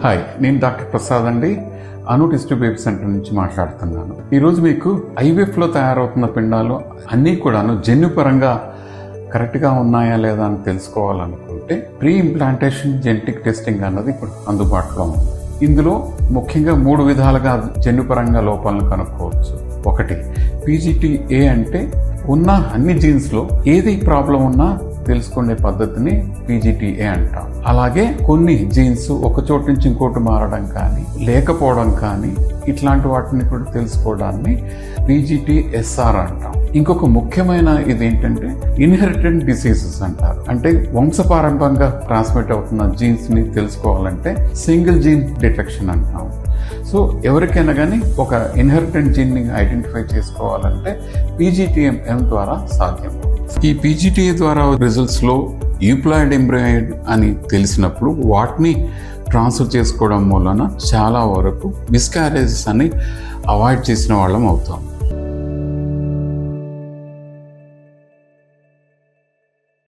Hi, నేను doctor Prasad అండి. అను test baby centre నుంచి మాట్లాడుతున్నాను. ఈరోజు మీకు ఐవీఎఫ్లో తయారవుతున్న పిండాలు అన్నీ కూడాను జన్యుపరంగా కరెక్ట్గా ఉన్నాయా లేదా అని తెలుసుకోవాలనుకుంటే ప్రీ ఇంప్లాంటేషన్ జెనెటిక్ టెస్టింగ్ అన్నది ఇప్పుడు అందుబాటులో ఉంది. ఇందులో ముఖ్యంగా 3 విధాలుగా జన్యుపరంగా లోపాలను కనుక్కోవచ్చు. ఒకటి, పీజీటీఏ అంటే ఉన్న అన్ని జీన్స్లో ఏది ప్రాబ్లం ఉన్నా తెలుసుకునే పద్ధతిని పీజీటీఏ అంటాం. అలాగే కొన్ని జీన్స్ ఒక చోటు నుంచి ఇంకోటి మారడం కానీ లేకపోవడం కానీ ఇట్లాంటి వాటిని కూడా తెలుసుకోవడాన్ని పీజీటీఎస్ఆర్ అంటాం. ఇంకొక ముఖ్యమైన ఇది ఏంటంటే ఇన్హెరిటెడ్ డిసీజెస్ అంటారు. అంటే వంశపారంపర్యంగా ట్రాన్స్మిట్ అవుతున్న జీన్స్ ని తెలుసుకోవాలంటే సింగిల్ జీన్ డిటెక్షన్ అంటాం. సో ఎవరికైనా కానీ ఒక ఇన్హెరిటెడ్ జీన్ ని ఐడెంటిఫై చేసుకోవాలంటే పీజీటీఎం ద్వారా సాధ్యం. ఈ పీజీటీఏ ద్వారా రిజల్ట్స్ లో యూప్లాయిడ్ ఎంబ్రియాయిడ్ అని తెలిసినప్పుడు వాటిని ట్రాన్స్ఫర్ చేసుకోవడం వలన చాలా వరకు మిస్క్యారేజెస్ అని అవాయిడ్ చేసిన వాళ్ళం అవుతాం.